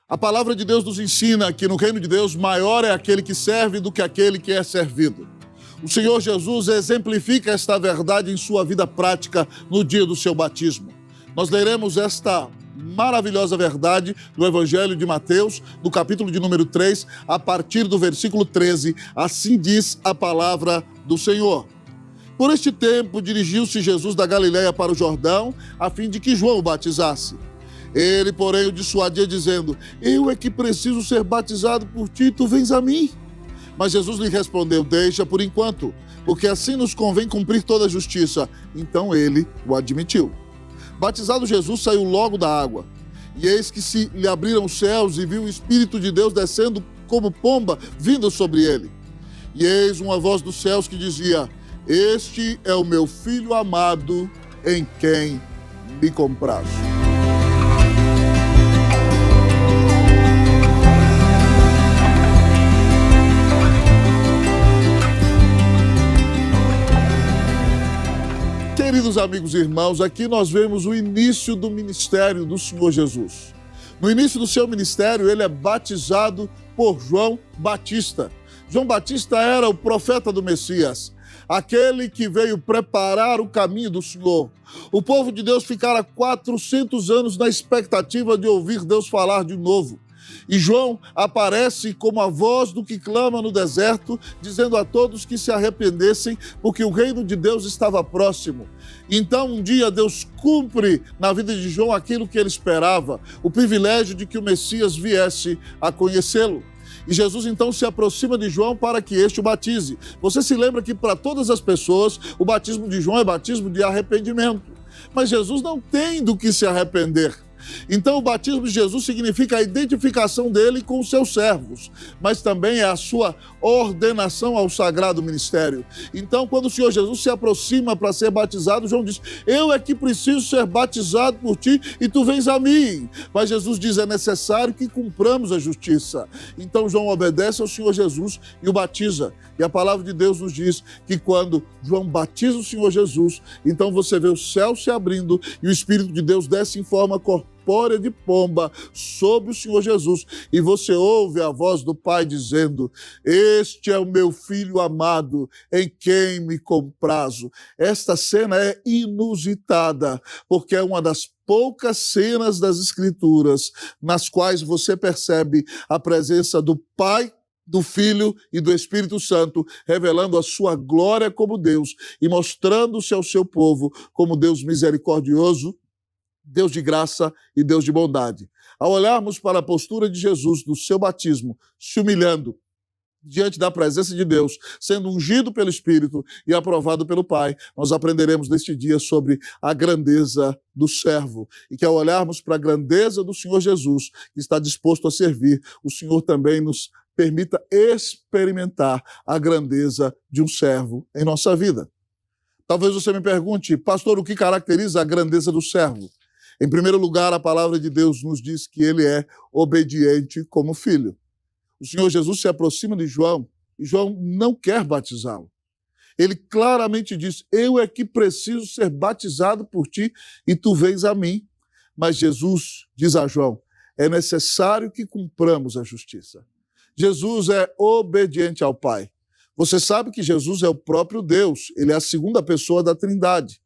A palavra de Deus nos ensina que no reino de Deus maior é aquele que serve do que aquele que é servido. O Senhor Jesus exemplifica esta verdade em sua vida prática no dia do seu batismo. Nós leremos esta maravilhosa verdade do Evangelho de Mateus, no capítulo de número 3, a partir do versículo 13. Assim diz a palavra do Senhor. Por este tempo, dirigiu-se Jesus da Galiléia para o Jordão, a fim de que João o batizasse. Ele, porém, o dissuadia, dizendo: eu é que preciso ser batizado por ti, tu vens a mim? Mas Jesus lhe respondeu: deixa por enquanto, porque assim nos convém cumprir toda a justiça. Então ele o admitiu. Batizado Jesus, saiu logo da água. E eis que se lhe abriram os céus e viu o Espírito de Deus descendo como pomba, vindo sobre ele. E eis uma voz dos céus que dizia: este é o meu Filho amado, em quem me comprazo. Queridos amigos e irmãos, aqui nós vemos o início do ministério do Senhor Jesus. No início do seu ministério, ele é batizado por João Batista. João Batista era o profeta do Messias, aquele que veio preparar o caminho do Senhor. O povo de Deus ficara 400 anos na expectativa de ouvir Deus falar de novo. E João aparece como a voz do que clama no deserto, dizendo a todos que se arrependessem, porque o reino de Deus estava próximo. Então, um dia, Deus cumpre na vida de João aquilo que ele esperava, o privilégio de que o Messias viesse a conhecê-lo. E Jesus, então, se aproxima de João para que este o batize. Você se lembra que, para todas as pessoas, o batismo de João é batismo de arrependimento. Mas Jesus não tem do que se arrepender. Então, o batismo de Jesus significa a identificação dele com os seus servos, mas também é a sua ordenação ao sagrado ministério. Então, quando o Senhor Jesus se aproxima para ser batizado, João diz: eu é que preciso ser batizado por ti e tu vens a mim. Mas Jesus diz: é necessário que cumpramos a justiça. Então, João obedece ao Senhor Jesus e o batiza. E a palavra de Deus nos diz que quando João batiza o Senhor Jesus, então você vê o céu se abrindo e o Espírito de Deus desce em forma corpórea de pomba sobre o Senhor Jesus. E você ouve a voz do Pai dizendo: este é o meu Filho amado, em quem me comprazo. Esta cena é inusitada, porque é uma das poucas cenas das Escrituras nas quais você percebe a presença do Pai, do Filho e do Espírito Santo, revelando a sua glória como Deus e mostrando-se ao seu povo como Deus misericordioso, Deus de graça e Deus de bondade. Ao olharmos para a postura de Jesus no seu batismo, se humilhando diante da presença de Deus, sendo ungido pelo Espírito e aprovado pelo Pai, nós aprenderemos neste dia sobre a grandeza do servo. E que ao olharmos para a grandeza do Senhor Jesus, que está disposto a servir, o Senhor também nos permita experimentar a grandeza de um servo em nossa vida. Talvez você me pergunte: pastor, o que caracteriza a grandeza do servo? Em primeiro lugar, a palavra de Deus nos diz que ele é obediente como filho. O Senhor Jesus se aproxima de João e João não quer batizá-lo. Ele claramente diz: eu é que preciso ser batizado por ti e tu vens a mim. Mas Jesus diz a João: é necessário que cumpramos a justiça. Jesus é obediente ao Pai. Você sabe que Jesus é o próprio Deus, ele é a segunda pessoa da Trindade.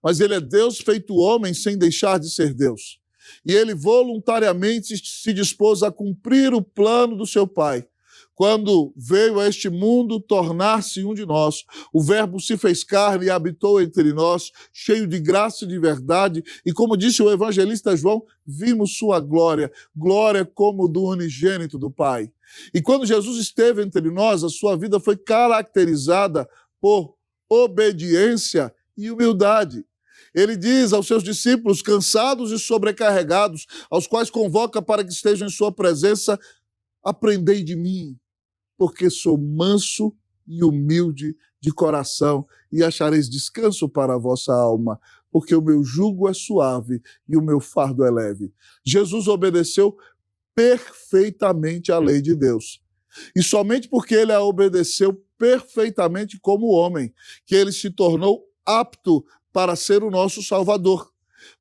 Mas ele é Deus feito homem sem deixar de ser Deus. E ele voluntariamente se dispôs a cumprir o plano do seu Pai. Quando veio a este mundo tornar-se um de nós, o Verbo se fez carne e habitou entre nós, cheio de graça e de verdade, e como disse o evangelista João, vimos sua glória, glória como do unigênito do Pai. E quando Jesus esteve entre nós, a sua vida foi caracterizada por obediência e humildade. Ele diz aos seus discípulos, cansados e sobrecarregados, aos quais convoca para que estejam em sua presença: aprendei de mim, porque sou manso e humilde de coração, e achareis descanso para a vossa alma, porque o meu jugo é suave e o meu fardo é leve. Jesus obedeceu perfeitamente à lei de Deus. E somente porque ele a obedeceu perfeitamente como homem, que ele se tornou apto para ser o nosso Salvador.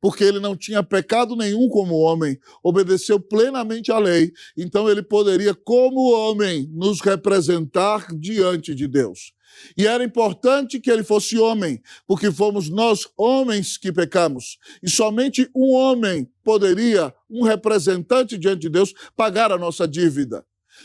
porque ele não tinha pecado nenhum como homem, obedeceu plenamente à lei, então ele poderia, como homem, nos representar diante de Deus. E era importante que ele fosse homem, porque fomos nós homens que pecamos. E somente um homem poderia, um representante diante de Deus, pagar a nossa dívida.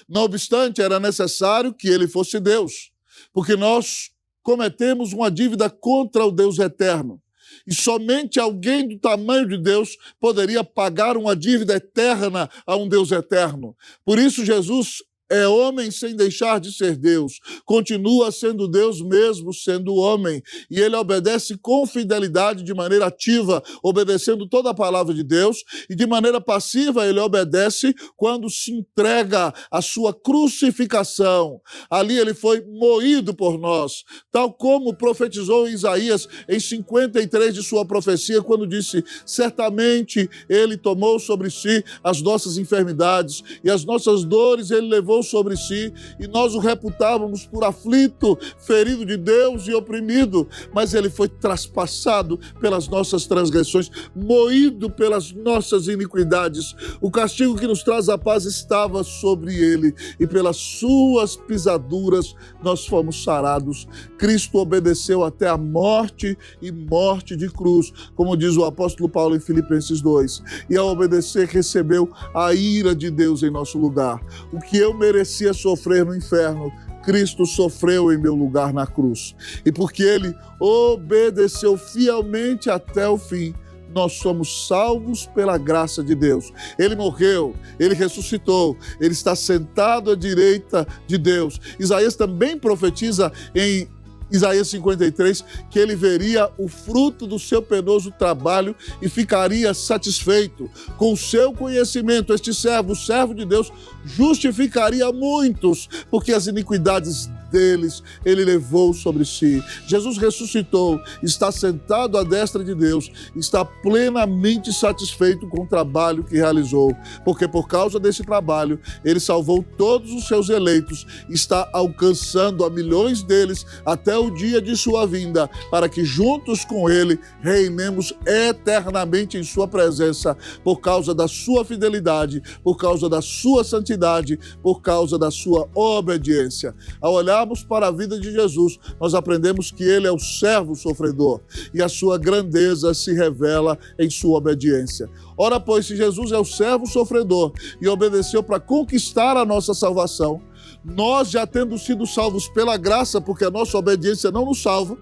Não obstante, era necessário que ele fosse Deus, porque nós cometemos uma dívida contra o Deus eterno. E somente alguém do tamanho de Deus poderia pagar uma dívida eterna a um Deus eterno. Por isso, Jesus é homem sem deixar de ser Deus, continua sendo Deus mesmo sendo homem, e ele obedece com fidelidade de maneira ativa, obedecendo toda a palavra de Deus, e de maneira passiva ele obedece quando se entrega à sua crucificação. Ali ele foi moído por nós, tal como profetizou Isaías em 53 de sua profecia, quando disse: certamente ele tomou sobre si as nossas enfermidades e as nossas dores ele levou sobre si, e nós o reputávamos por aflito, ferido de Deus e oprimido, mas ele foi traspassado pelas nossas transgressões, moído pelas nossas iniquidades. O castigo que nos traz a paz estava sobre ele, e pelas suas pisaduras nós fomos sarados. Cristo obedeceu até a morte, e morte de cruz, como diz o apóstolo Paulo em Filipenses 2, e ao obedecer recebeu a ira de Deus em nosso lugar. O que eu merecia sofrer no inferno, Cristo sofreu em meu lugar na cruz. E porque ele obedeceu fielmente até o fim, nós somos salvos pela graça de Deus. Ele morreu, ele ressuscitou, ele está sentado à direita de Deus. Isaías também profetiza em Isaías 53, que ele veria o fruto do seu penoso trabalho e ficaria satisfeito. Com o seu conhecimento, este servo, o servo de Deus, justificaria muitos, porque as iniquidades deles ele levou sobre si. Jesus ressuscitou, está sentado à destra de Deus, está plenamente satisfeito com o trabalho que realizou, porque por causa desse trabalho, ele salvou todos os seus eleitos, está alcançando a milhões deles até o dia de sua vinda, para que juntos com ele reinemos eternamente em sua presença, por causa da sua fidelidade, por causa da sua santidade, por causa da sua obediência. Ao olharmos para a vida de Jesus, nós aprendemos que ele é o servo sofredor e a sua grandeza se revela em sua obediência. Ora, pois, se Jesus é o servo sofredor e obedeceu para conquistar a nossa salvação, nós já tendo sido salvos pela graça, porque a nossa obediência não nos salva,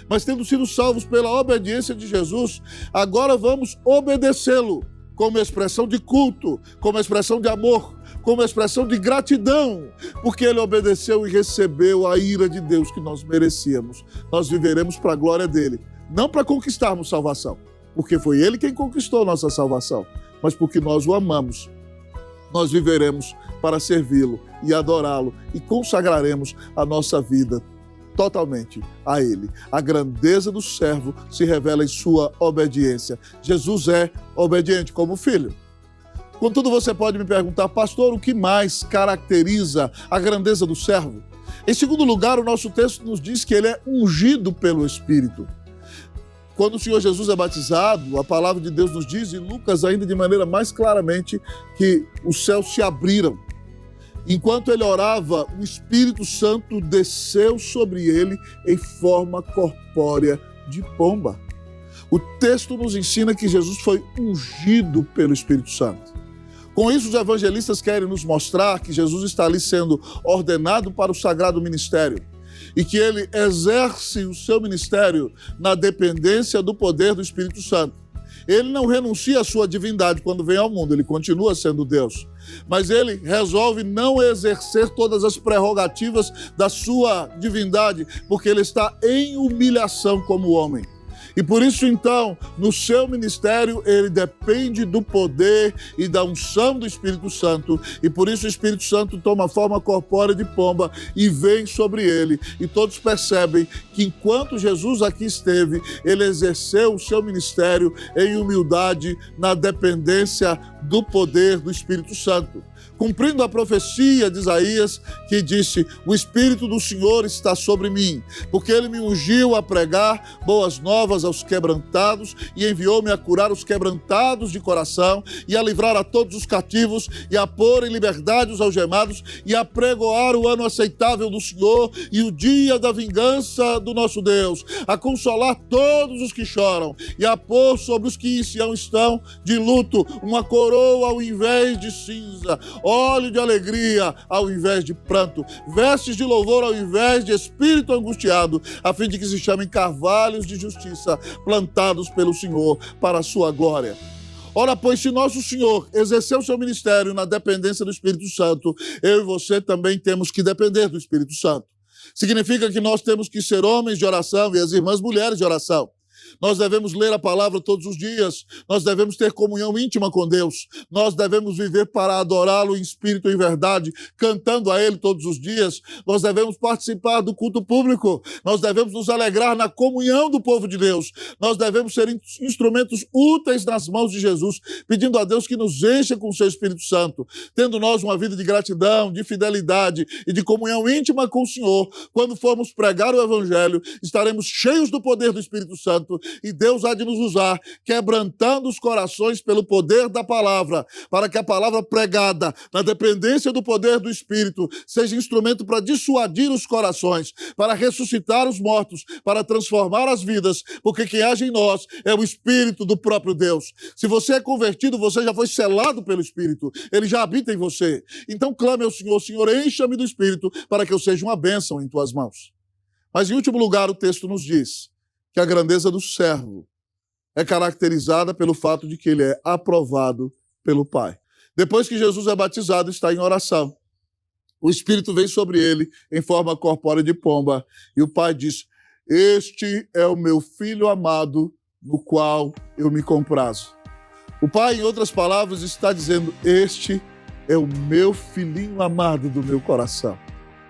mas tendo sido salvos pela obediência de Jesus, agora vamos obedecê-lo como expressão de culto, como expressão de amor, como expressão de gratidão, porque ele obedeceu e recebeu a ira de Deus que nós merecíamos. Nós viveremos para a glória dele, não para conquistarmos salvação, porque foi ele quem conquistou nossa salvação, mas porque nós o amamos. Nós viveremos para servi-lo e adorá-lo e consagraremos a nossa vida totalmente a ele. A grandeza do servo se revela em sua obediência. Jesus é obediente como filho. Contudo, você pode me perguntar: pastor, o que mais caracteriza a grandeza do servo? Em segundo lugar, o nosso texto nos diz que ele é ungido pelo Espírito. Quando o Senhor Jesus é batizado, a palavra de Deus nos diz, e Lucas ainda de maneira mais claramente, que os céus se abriram. Enquanto ele orava, o Espírito Santo desceu sobre ele em forma corpórea de pomba. O texto nos ensina que Jesus foi ungido pelo Espírito Santo. Com isso, os evangelistas querem nos mostrar que Jesus está ali sendo ordenado para o sagrado ministério e que ele exerce o seu ministério na dependência do poder do Espírito Santo. Ele não renuncia à sua divindade quando vem ao mundo, ele continua sendo Deus. Mas ele resolve não exercer todas as prerrogativas da sua divindade, porque ele está em humilhação como homem. E por isso, então, no seu ministério, ele depende do poder e da unção do Espírito Santo. E por isso o Espírito Santo toma forma corpórea de pomba e vem sobre ele. E todos percebem que enquanto Jesus aqui esteve, ele exerceu o seu ministério em humildade, na dependência do poder do Espírito Santo, cumprindo a profecia de Isaías, que disse: o Espírito do Senhor está sobre mim, porque Ele me ungiu a pregar boas novas aos quebrantados e enviou-me a curar os quebrantados de coração e a livrar a todos os cativos e a pôr em liberdade os algemados e a pregoar o ano aceitável do Senhor e o dia da vingança do nosso Deus, a consolar todos os que choram e a pôr sobre os que em Sião estão de luto uma coroa ao invés de cinza, óleo de alegria ao invés de pranto, vestes de louvor ao invés de espírito angustiado, a fim de que se chamem carvalhos de justiça, plantados pelo Senhor para a sua glória. Ora, pois, se nosso Senhor exerceu seu ministério na dependência do Espírito Santo, eu e você também temos que depender do Espírito Santo. Significa que nós temos que ser homens de oração e as irmãs mulheres de oração. Nós devemos ler a palavra todos os dias, nós devemos ter comunhão íntima com Deus, nós devemos viver para adorá-lo em espírito e em verdade, cantando a Ele todos os dias, nós devemos participar do culto público, nós devemos nos alegrar na comunhão do povo de Deus, nós devemos ser instrumentos úteis nas mãos de Jesus, pedindo a Deus que nos encha com o seu Espírito Santo, tendo nós uma vida de gratidão, de fidelidade e de comunhão íntima com o Senhor. Quando formos pregar o Evangelho, estaremos cheios do poder do Espírito Santo, e Deus há de nos usar, quebrantando os corações pelo poder da palavra, para que a palavra pregada, na dependência do poder do Espírito, seja instrumento para dissuadir os corações, para ressuscitar os mortos, para transformar as vidas, porque quem age em nós é o Espírito do próprio Deus. Se você é convertido, você já foi selado pelo Espírito, ele já habita em você. Então clame ao Senhor: Senhor, encha-me do Espírito, para que eu seja uma bênção em tuas mãos. Mas em último lugar, o texto nos diz que a grandeza do servo é caracterizada pelo fato de que ele é aprovado pelo Pai. Depois que Jesus é batizado, está em oração. O Espírito vem sobre ele em forma corpórea de pomba e o Pai diz: este é o meu Filho amado, no qual eu me comprazo. O Pai, em outras palavras, está dizendo: este é o meu filhinho amado do meu coração,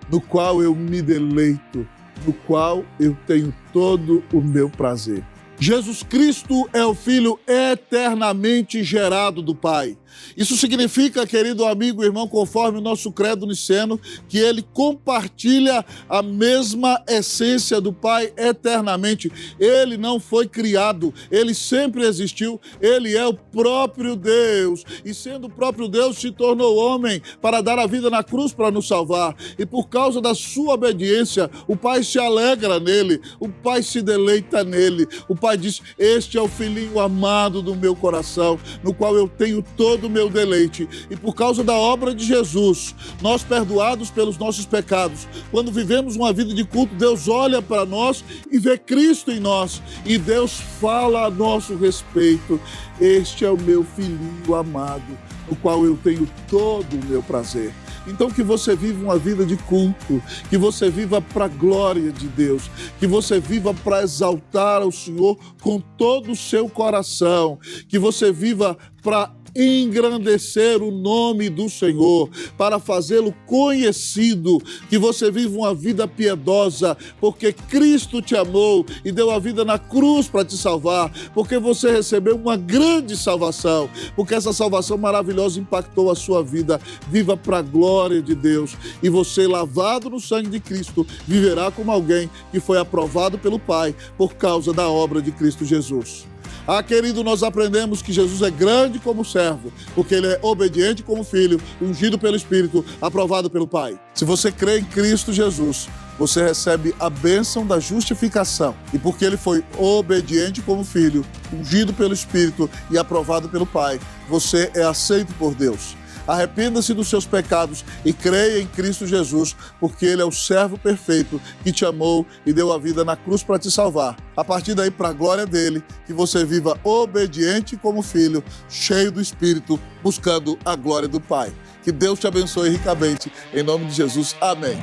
no qual eu me deleito, no qual eu tenho todo o meu prazer. Jesus Cristo é o Filho eternamente gerado do Pai. Isso significa, querido amigo e irmão, conforme o nosso credo niceno, que ele compartilha a mesma essência do Pai eternamente. Ele não foi criado, ele sempre existiu, ele é o próprio Deus. E sendo o próprio Deus, se tornou homem para dar a vida na cruz para nos salvar. E por causa da sua obediência, o Pai se alegra nele, o Pai se deleita nele. O Pai diz: este é o filhinho amado do meu coração, no qual eu tenho todo o meu deleite. E por causa da obra de Jesus, nós perdoados pelos nossos pecados, quando vivemos uma vida de culto, Deus olha para nós e vê Cristo em nós, e Deus fala a nosso respeito: este é o meu filhinho amado, no qual eu tenho todo o meu prazer. Então que você viva uma vida de culto, que você viva para a glória de Deus, que você viva para exaltar ao Senhor com todo o seu coração, que você viva para engrandecer o nome do Senhor, para fazê-lo conhecido, que você viva uma vida piedosa, porque Cristo te amou e deu a vida na cruz para te salvar, porque você recebeu uma grande salvação, porque essa salvação maravilhosa impactou a sua vida. Viva para a glória de Deus, e você, lavado no sangue de Cristo, viverá como alguém que foi aprovado pelo Pai por causa da obra de Cristo Jesus. Ah, querido, nós aprendemos que Jesus é grande como servo, porque ele é obediente como filho, ungido pelo Espírito, aprovado pelo Pai. Se você crê em Cristo Jesus, você recebe a bênção da justificação. E porque ele foi obediente como filho, ungido pelo Espírito e aprovado pelo Pai, você é aceito por Deus. Arrependa-se dos seus pecados e creia em Cristo Jesus, porque ele é o servo perfeito que te amou e deu a vida na cruz para te salvar. A partir daí, para a glória dele, que você viva obediente como filho, cheio do Espírito, buscando a glória do Pai. Que Deus te abençoe ricamente. Em nome de Jesus, amém.